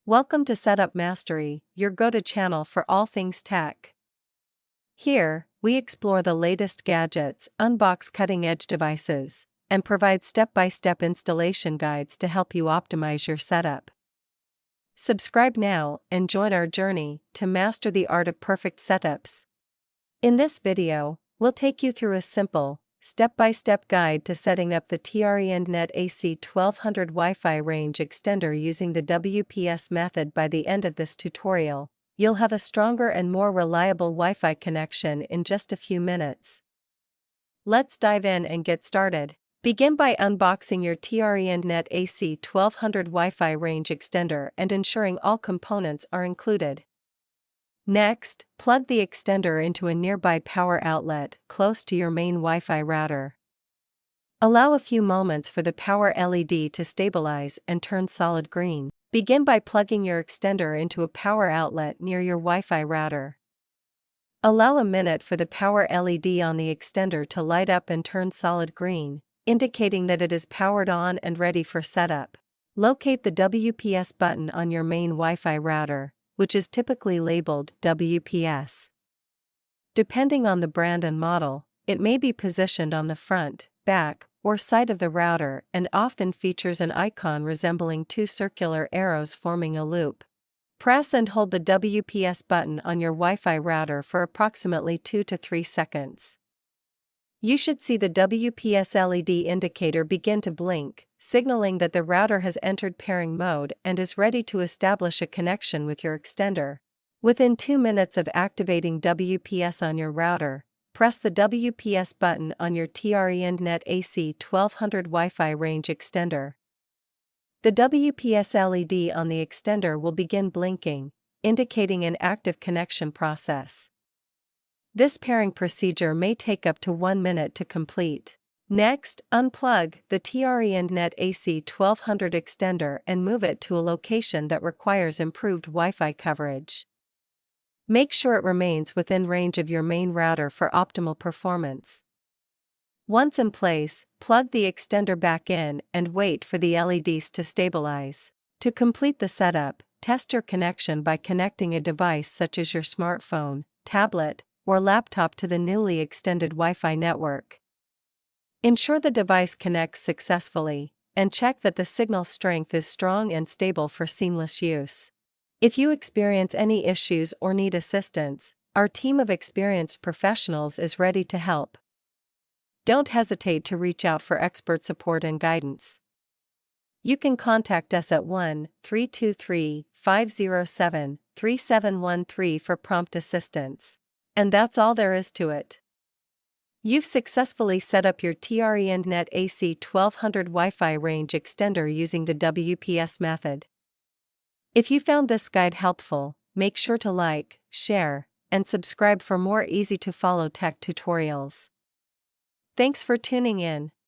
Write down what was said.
Welcome to Setup Mastery, your go-to channel for all things tech. Here, we explore the latest gadgets, unbox cutting-edge devices, and provide step-by-step installation guides to help you optimize your setup. Subscribe now and join our journey to master the art of perfect setups. In this video, we'll take you through a simple, step-by-step guide to setting up the TRENDnet AC1200 Wi-Fi range extender using the WPS method. By the end of this tutorial, you'll have a stronger and more reliable Wi-Fi connection in just a few minutes. Let's dive in and get started. Begin by unboxing your TRENDnet AC1200 Wi-Fi range extender and ensuring all components are included. Next, plug the extender into a nearby power outlet close to your main Wi-Fi router. Allow a few moments for the power LED to stabilize and turn solid green. Begin by plugging your extender into a power outlet near your Wi-Fi router. Allow a minute for the power LED on the extender to light up and turn solid green, indicating that it is powered on and ready for setup. Locate the WPS button on your main Wi-Fi router, which is typically labeled WPS. Depending on the brand and model, it may be positioned on the front, back, or side of the router and often features an icon resembling two circular arrows forming a loop. Press and hold the WPS button on your Wi-Fi router for approximately 2 to 3 seconds. You should see the WPS LED indicator begin to blink, signaling that the router has entered pairing mode and is ready to establish a connection with your extender. Within 2 minutes of activating WPS on your router, press the WPS button on your TRENDnet AC1200 Wi-Fi range extender. The WPS LED on the extender will begin blinking, indicating an active connection process. This pairing procedure may take up to 1 minute to complete. Next, unplug the TRENDnet AC1200 extender and move it to a location that requires improved Wi-Fi coverage. Make sure it remains within range of your main router for optimal performance. Once in place, plug the extender back in and wait for the LEDs to stabilize. To complete the setup, test your connection by connecting a device such as your smartphone, tablet, or laptop to the newly extended Wi-Fi network. Ensure the device connects successfully, and check that the signal strength is strong and stable for seamless use. If you experience any issues or need assistance, our team of experienced professionals is ready to help. Don't hesitate to reach out for expert support and guidance. You can contact us at 1-323-507-3713 for prompt assistance. And that's all there is to it. You've successfully set up your TRENDnet AC1200 Wi-Fi range extender using the WPS method. If you found this guide helpful, make sure to like, share, and subscribe for more easy-to-follow tech tutorials. Thanks for tuning in.